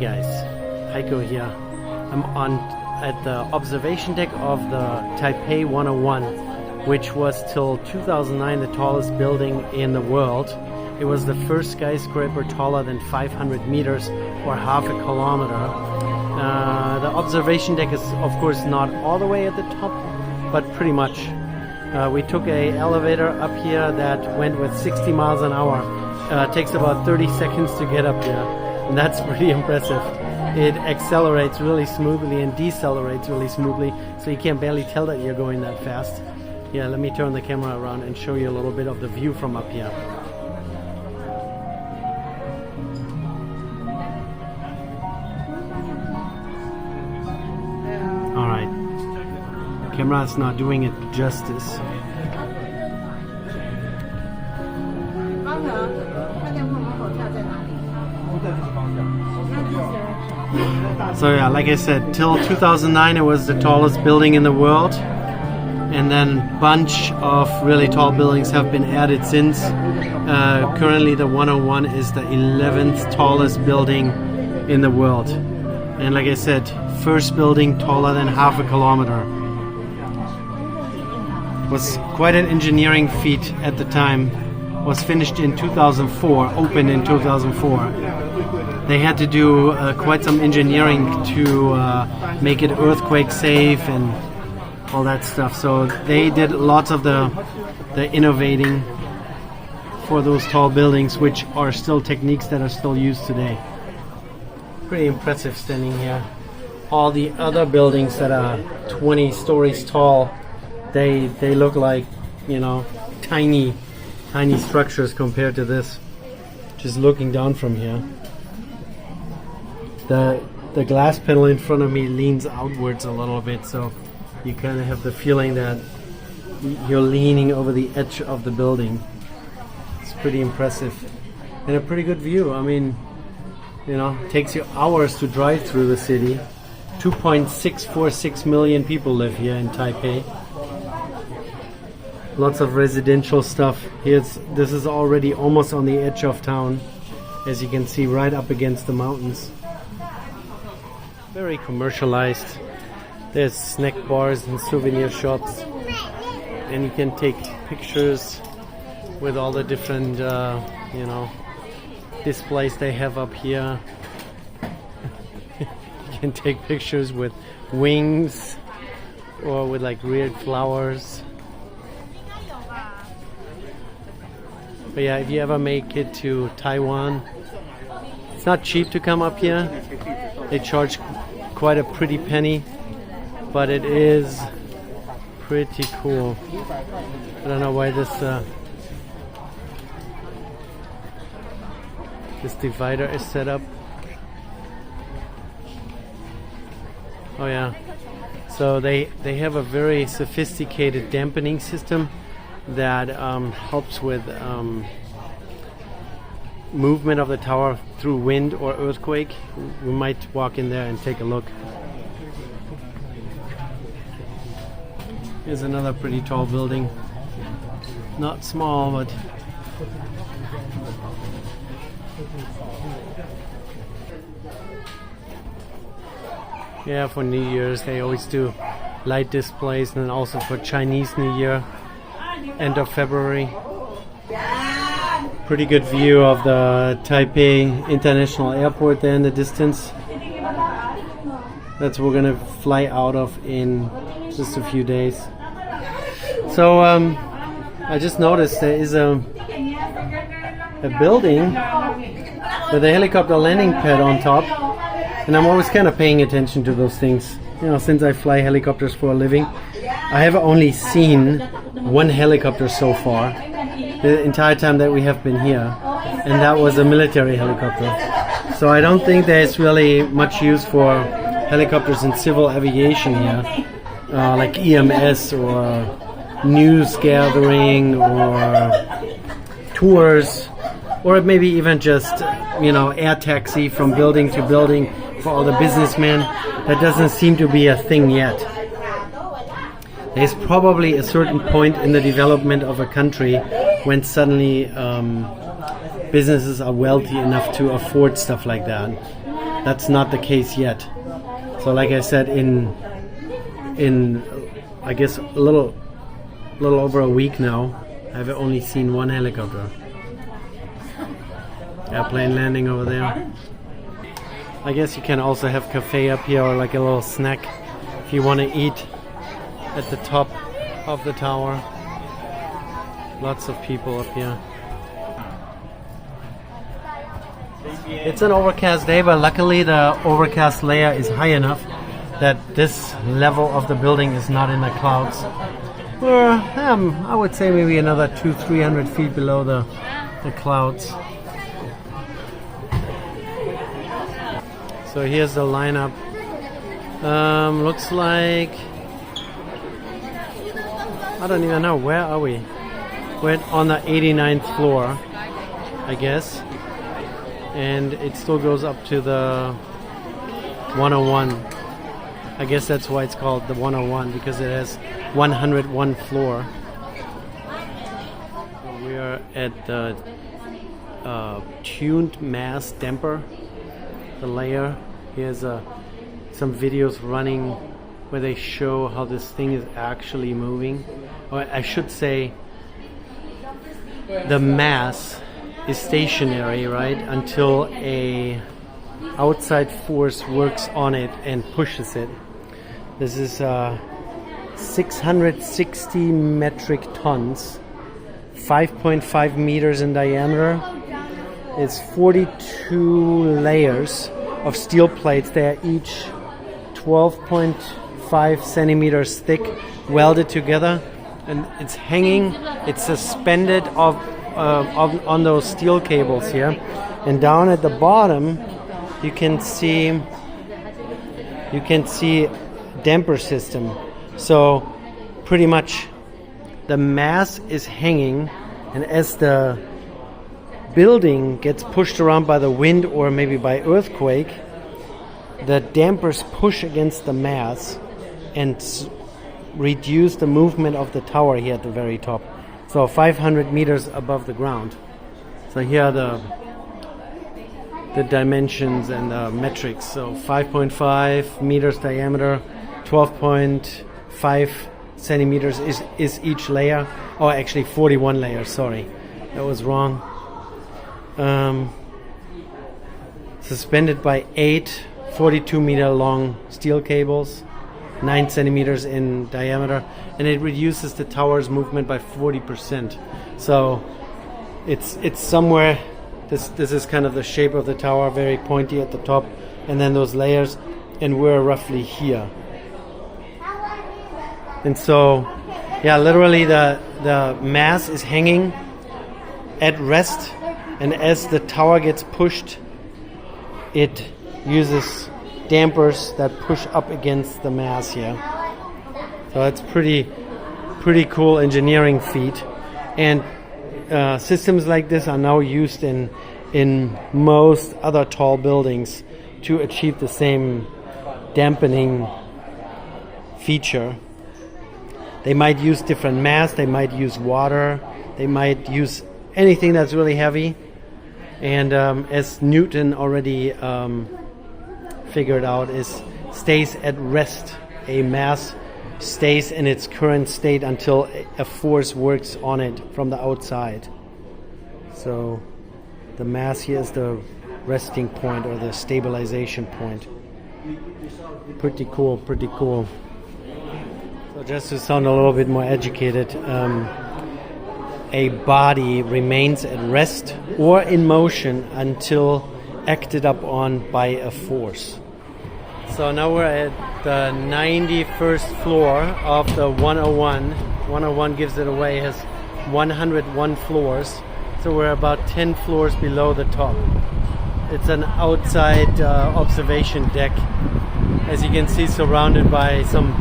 guys, Heiko here. I'm at the observation deck of the Taipei 101, which was till 2009 the tallest building in the world. It was the first skyscraper taller than 500 meters or half a kilometer. The observation deck is of course not all the way at the top, but pretty much. We took an elevator up here that went with 60 miles an hour. Takes about 30 seconds to get up there, and that's pretty impressive. It accelerates really smoothly and decelerates really smoothly, so you can barely tell that you're going that fast. Yeah, let me turn the camera around and show you a little bit of the view from up here. Alright, the camera is not doing it justice. So yeah, like I said, till 2009 it was the tallest building in the world, and then a bunch of really tall buildings have been added since. Currently the 101 is the 11th tallest building in the world, and like I said, first building taller than half a kilometer. Was quite an engineering feat at the time. Was finished in 2004, opened in 2004. They had to do quite some engineering to make it earthquake safe and all that stuff. So they did lots of the innovating for those tall buildings, which are still techniques that are still used today. Pretty impressive standing here. All the other buildings that are 20 stories tall, they look like, you know, tiny structures compared to this. Just looking down from here. The glass panel in front of me leans outwards a little bit, so you kind of have the feeling that you're leaning over the edge of the building. It's pretty impressive and a pretty good view. I mean, you know, it takes you hours to drive through the city. 2.646 million people live here in Taipei. Lots of residential stuff. This is already almost on the edge of town, as you can see, right up against the mountains. Very commercialized. There's snack bars and souvenir shops, and you can take pictures with all the different you know, displays they have up here. You can take pictures with wings or with like weird flowers. But yeah, if you ever make it to Taiwan, it's not cheap to come up here. They charge quite a pretty penny, but it is pretty cool. I don't know why this divider is set up. Oh yeah, so they have a very sophisticated dampening system that helps with movement of the tower through wind or earthquake. We might walk in there and take a look. Here's another pretty tall building. Not small, but yeah, for New Year's they always do light displays, and also for Chinese New Year, end of February. Pretty good view of the Taipei International Airport there in the distance. That's where we're gonna fly out of in just a few days. So I just noticed there is a building with a helicopter landing pad on top, and I'm always kind of paying attention to those things. You know, since I fly helicopters for a living, I have only seen one helicopter so far the entire time that we have been here, and that was a military helicopter. So I don't think there's really much use for helicopters in civil aviation here, like EMS or news gathering or tours, or maybe even just, you know, air taxi from building to building for all the businessmen. That doesn't seem to be a thing yet. There's probably a certain point in the development of a country when suddenly businesses are wealthy enough to afford stuff like that. that's not the case yet. So like I said, in I guess a little over a week now, I've only seen one helicopter. Airplane landing over there. I guess you can also have cafe up here, or like a little snack if you want to eat at the top of the tower. Lots of people up here. It's an overcast day, but luckily the overcast layer is high enough that this level of the building is not in the clouds. We're, I would say maybe another 200-300 feet below the clouds. So here's the lineup. Looks like, I don't even know, where are we? We're on the 89th floor, I guess. And it still goes up to the 101. I guess that's why it's called the 101, because it has 101 floor. We are at the tuned mass damper, the layer. Here's some videos running where they show how this thing is actually moving. Or I should say, the mass is stationary, right, until a outside force works on it and pushes it. This is 660 metric tons, 5.5 meters in diameter. It's 42 layers of steel plates. They are each 12.5 centimeters thick, welded together, and it's hanging, it's suspended on those steel cables here. And down at the bottom you can see damper system. So pretty much the mass is hanging, and as the building gets pushed around by the wind or maybe by earthquake, the dampers push against the mass and reduce the movement of the tower here at the very top. So 500 meters above the ground. So here are the dimensions and the metrics. So 5.5 meters diameter, 12.5 centimeters is each layer. Oh, actually 41 layers, sorry. That was wrong. Suspended by 8 42-meter long steel cables, 9 centimeters in diameter, and it reduces the tower's movement by 40%. So it's somewhere, this is kind of the shape of the tower, very pointy at the top, and then those layers, and we're roughly here. And so, yeah, literally the mass is hanging at rest, and as the tower gets pushed, it uses dampers that push up against the mass here. So it's pretty cool engineering feat. And systems like this are now used in most other tall buildings to achieve the same dampening feature. They might use different mass, they might use water, they might use anything that's really heavy. And as Newton already figured out, stays at rest. A mass stays in its current state until a force works on it from the outside. So the mass here is the resting point or the stabilization point. Pretty cool. So just to sound a little bit more educated, a body remains at rest or in motion until acted upon by a force. So now we're at the 91st floor of the 101. 101 gives it away, has 101 floors. So we're about 10 floors below the top. It's an outside observation deck, as you can see, surrounded by some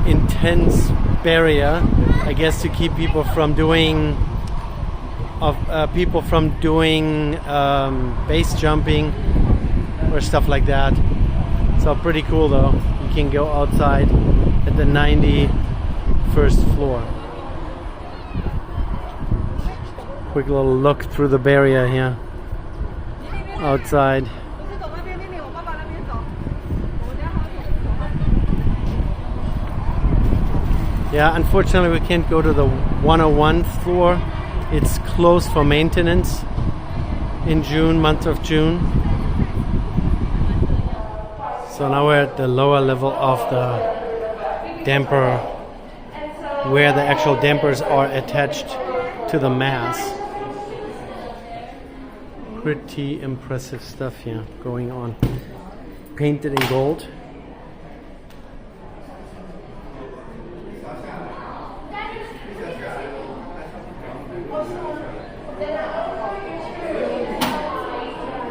intense barrier, I guess to keep people from doing base jumping or stuff like that. So pretty cool though. You can go outside at the 91st floor. Quick little look through the barrier here outside. Yeah, unfortunately we can't go to the 101 floor. It's closed for maintenance in June, month of June. So now we're at the lower level of the damper, where the actual dampers are attached to the mast. Pretty impressive stuff here going on. Painted in gold.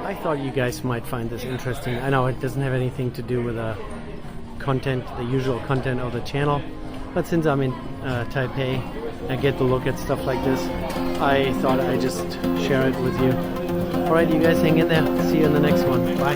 I thought you guys might find this interesting. I know it doesn't have anything to do with the content, the usual content of the channel, but since I'm in Taipei, I get to look at stuff like this. I thought I'd just share it with you. Alright, you guys hang in there. See you in the next one. Bye.